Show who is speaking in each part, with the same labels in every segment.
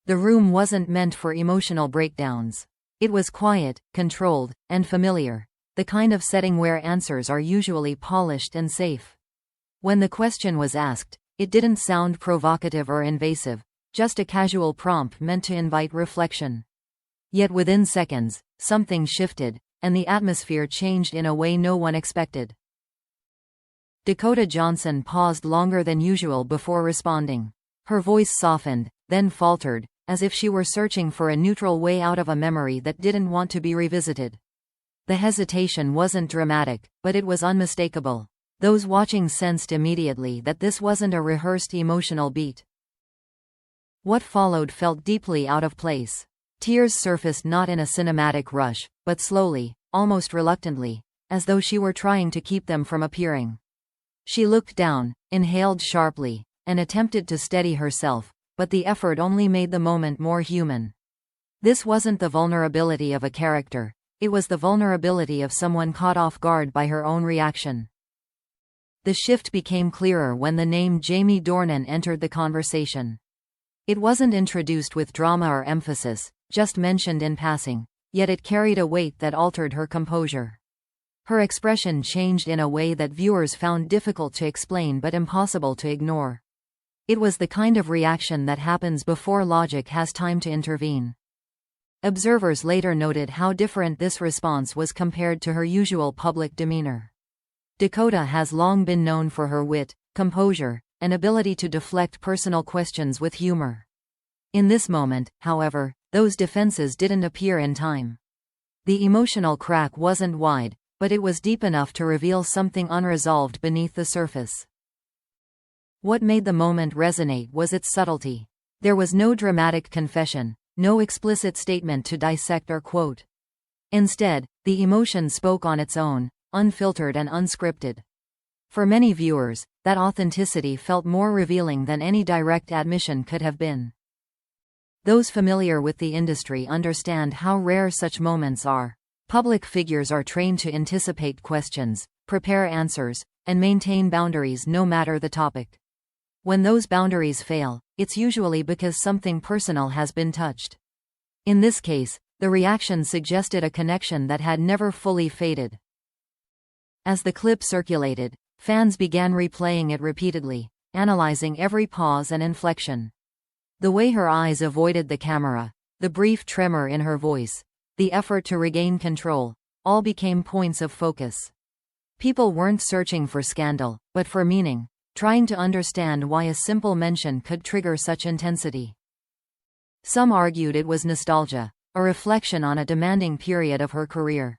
Speaker 1: The room wasn't meant for emotional breakdowns. It was quiet, controlled, and familiar, the kind of setting where answers are usually polished and safe. When the question was asked, it didn't sound provocative or invasive, just a casual prompt meant to invite reflection. Yet within seconds, something shifted, and the atmosphere changed in a way no one expected. Dakota Johnson paused longer than usual before responding. Her voice softened, then faltered, as if she were searching for a neutral way out of a memory that didn't want to be revisited. The hesitation wasn't dramatic, but it was unmistakable. Those watching sensed immediately that this wasn't a rehearsed emotional beat. What followed felt deeply out of place. Tears surfaced not in a cinematic rush, but slowly, almost reluctantly, as though she were trying to keep them from appearing. She looked down, inhaled sharply, and attempted to steady herself, but the effort only made the moment more human. This wasn't the vulnerability of a character, it was the vulnerability of someone caught off guard by her own reaction. The shift became clearer when the name Jamie Dornan entered the conversation. It wasn't introduced with drama or emphasis, just mentioned in passing, yet it carried a weight that altered her composure. Her expression changed in a way that viewers found difficult to explain but impossible to ignore. It was the kind of reaction that happens before logic has time to intervene. Observers later noted how different this response was compared to her usual public demeanor. Dakota has long been known for her wit, composure, and ability to deflect personal questions with humor. In this moment, however, those defenses didn't appear in time. The emotional crack wasn't wide, but it was deep enough to reveal something unresolved beneath the surface. What made the moment resonate was its subtlety. There was no dramatic confession, no explicit statement to dissect or quote. Instead, the emotion spoke on its own, unfiltered and unscripted. For many viewers, that authenticity felt more revealing than any direct admission could have been. Those familiar with the industry understand how rare such moments are. Public figures are trained to anticipate questions, prepare answers, and maintain boundaries no matter the topic. When those boundaries fail, it's usually because something personal has been touched. In this case, the reaction suggested a connection that had never fully faded. As the clip circulated, fans began replaying it repeatedly, analyzing every pause and inflection. The way her eyes avoided the camera, the brief tremor in her voice, the effort to regain control, all became points of focus. People weren't searching for scandal, but for meaning, trying to understand why a simple mention could trigger such intensity. Some argued it was nostalgia, a reflection on a demanding period of her career.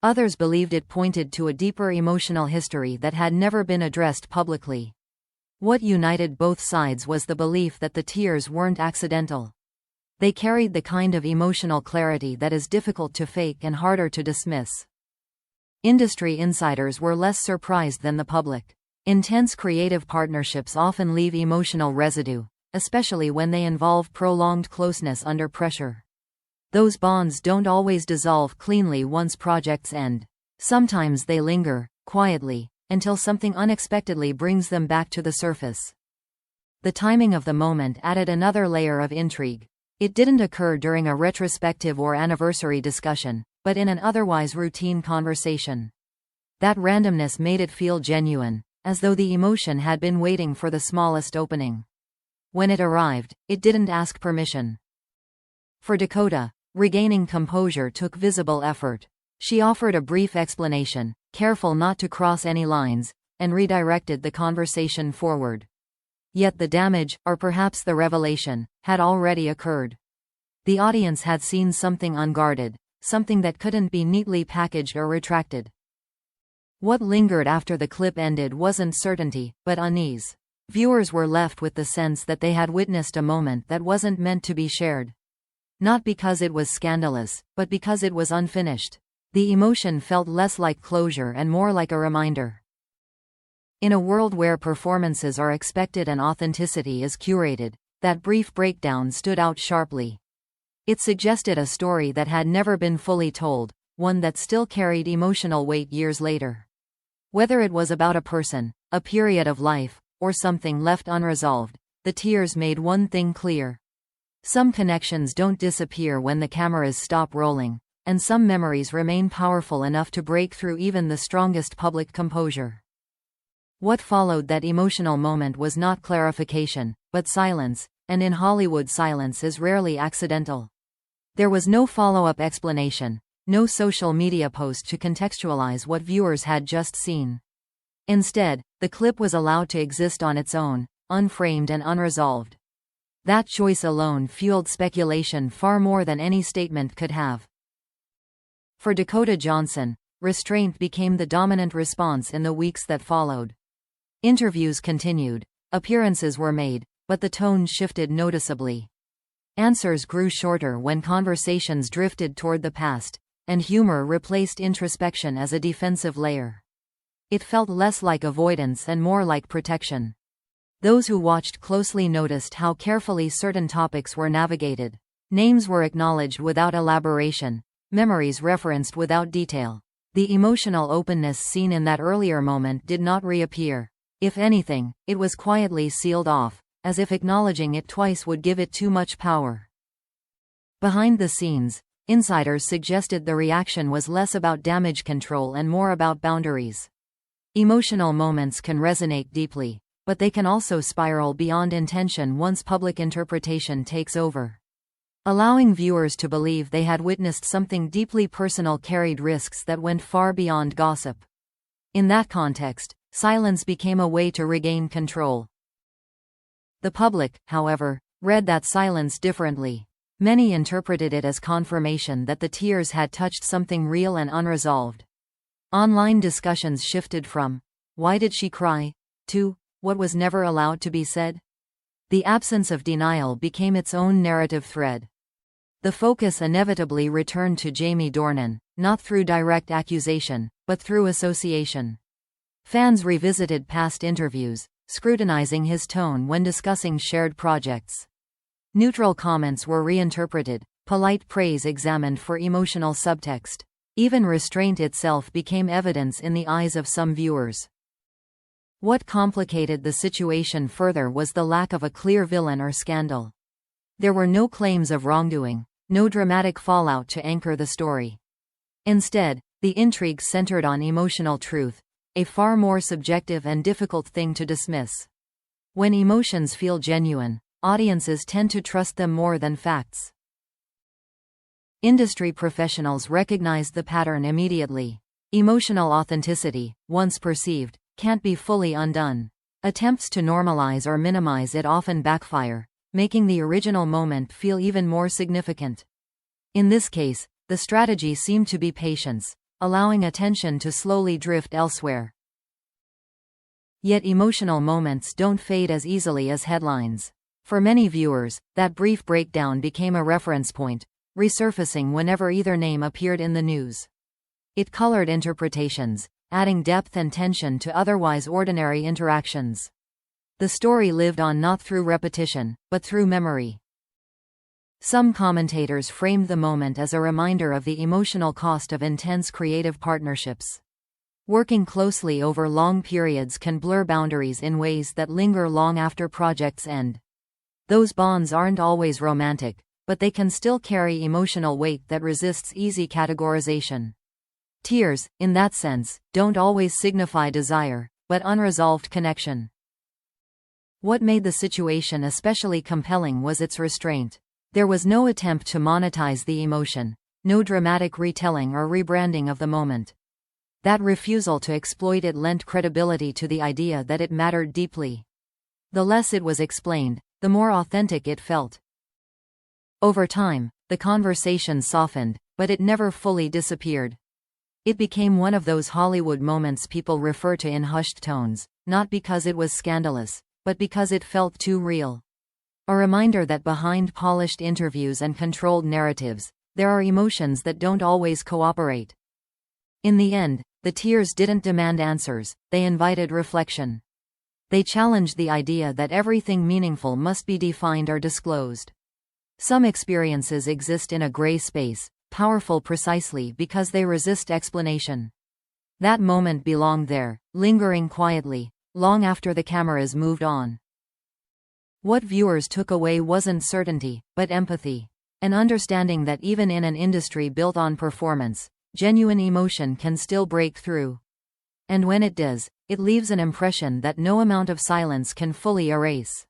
Speaker 1: Others believed it pointed to a deeper emotional history that had never been addressed publicly. What united both sides was the belief that the tears weren't accidental. They carried the kind of emotional clarity that is difficult to fake and harder to dismiss. Industry insiders were less surprised than the public. Intense creative partnerships often leave emotional residue, especially when they involve prolonged closeness under pressure. Those bonds don't always dissolve cleanly once projects end. Sometimes they linger, quietly, until something unexpectedly brings them back to the surface. The timing of the moment added another layer of intrigue. It didn't occur during a retrospective or anniversary discussion, but in an otherwise routine conversation. That randomness made it feel genuine, as though the emotion had been waiting for the smallest opening. When it arrived, it didn't ask permission. For Dakota, regaining composure took visible effort. She offered a brief explanation, careful not to cross any lines, and redirected the conversation forward. Yet the damage, or perhaps the revelation, had already occurred. The audience had seen something unguarded, something that couldn't be neatly packaged or retracted. What lingered after the clip ended wasn't certainty, but unease. Viewers were left with the sense that they had witnessed a moment that wasn't meant to be shared. Not because it was scandalous, but because it was unfinished. The emotion felt less like closure and more like a reminder. In a world where performances are expected and authenticity is curated, that brief breakdown stood out sharply. It suggested a story that had never been fully told, one that still carried emotional weight years later. Whether it was about a person, a period of life, or something left unresolved, the tears made one thing clear. Some connections don't disappear when the cameras stop rolling, and some memories remain powerful enough to break through even the strongest public composure. What followed that emotional moment was not clarification, but silence, and in Hollywood silence is rarely accidental. There was no follow-up explanation, no social media post to contextualize what viewers had just seen. Instead, the clip was allowed to exist on its own, unframed and unresolved. That choice alone fueled speculation far more than any statement could have. For Dakota Johnson, restraint became the dominant response in the weeks that followed. Interviews continued, appearances were made, but the tone shifted noticeably. Answers grew shorter when conversations drifted toward the past, and humor replaced introspection as a defensive layer. It felt less like avoidance and more like protection. Those who watched closely noticed how carefully certain topics were navigated. Names were acknowledged without elaboration, memories referenced without detail. The emotional openness seen in that earlier moment did not reappear. If anything, it was quietly sealed off, as if acknowledging it twice would give it too much power. Behind the scenes, insiders suggested the reaction was less about damage control and more about boundaries. Emotional moments can resonate deeply, but they can also spiral beyond intention once public interpretation takes over. Allowing viewers to believe they had witnessed something deeply personal carried risks that went far beyond gossip. In that context, silence became a way to regain control. The public, however, read that silence differently. Many interpreted it as confirmation that the tears had touched something real and unresolved. Online discussions shifted from, "Why did she cry?" to, "What was never allowed to be said?" The absence of denial became its own narrative thread. The focus inevitably returned to Jamie Dornan, not through direct accusation, but through association. Fans revisited past interviews, scrutinizing his tone when discussing shared projects. Neutral comments were reinterpreted, polite praise examined for emotional subtext. Even restraint itself became evidence in the eyes of some viewers. What complicated the situation further was the lack of a clear villain or scandal. There were no claims of wrongdoing, no dramatic fallout to anchor the story. Instead, the intrigue centered on emotional truth, a far more subjective and difficult thing to dismiss. When emotions feel genuine, audiences tend to trust them more than facts. Industry professionals recognized the pattern immediately. Emotional authenticity, once perceived, can't be fully undone. Attempts to normalize or minimize it often backfire, making the original moment feel even more significant. In this case, the strategy seemed to be patience, allowing attention to slowly drift elsewhere. Yet emotional moments don't fade as easily as headlines. For many viewers, that brief breakdown became a reference point, resurfacing whenever either name appeared in the news. It colored interpretations, adding depth and tension to otherwise ordinary interactions. The story lived on not through repetition, but through memory. Some commentators framed the moment as a reminder of the emotional cost of intense creative partnerships. Working closely over long periods can blur boundaries in ways that linger long after projects end. Those bonds aren't always romantic, but they can still carry emotional weight that resists easy categorization. Tears, in that sense, don't always signify desire, but unresolved connection. What made the situation especially compelling was its restraint. There was no attempt to monetize the emotion, no dramatic retelling or rebranding of the moment. That refusal to exploit it lent credibility to the idea that it mattered deeply. The less it was explained, the more authentic it felt. Over time, the conversation softened, but it never fully disappeared. It became one of those Hollywood moments people refer to in hushed tones, not because it was scandalous, but because it felt too real. A reminder that behind polished interviews and controlled narratives, there are emotions that don't always cooperate. In the end, the tears didn't demand answers, they invited reflection. They challenged the idea that everything meaningful must be defined or disclosed. Some experiences exist in a gray space, powerful precisely because they resist explanation. That moment belonged there, lingering quietly, long after the cameras moved on. What viewers took away wasn't certainty, but empathy. An understanding that even in an industry built on performance, genuine emotion can still break through. And when it does, it leaves an impression that no amount of silence can fully erase.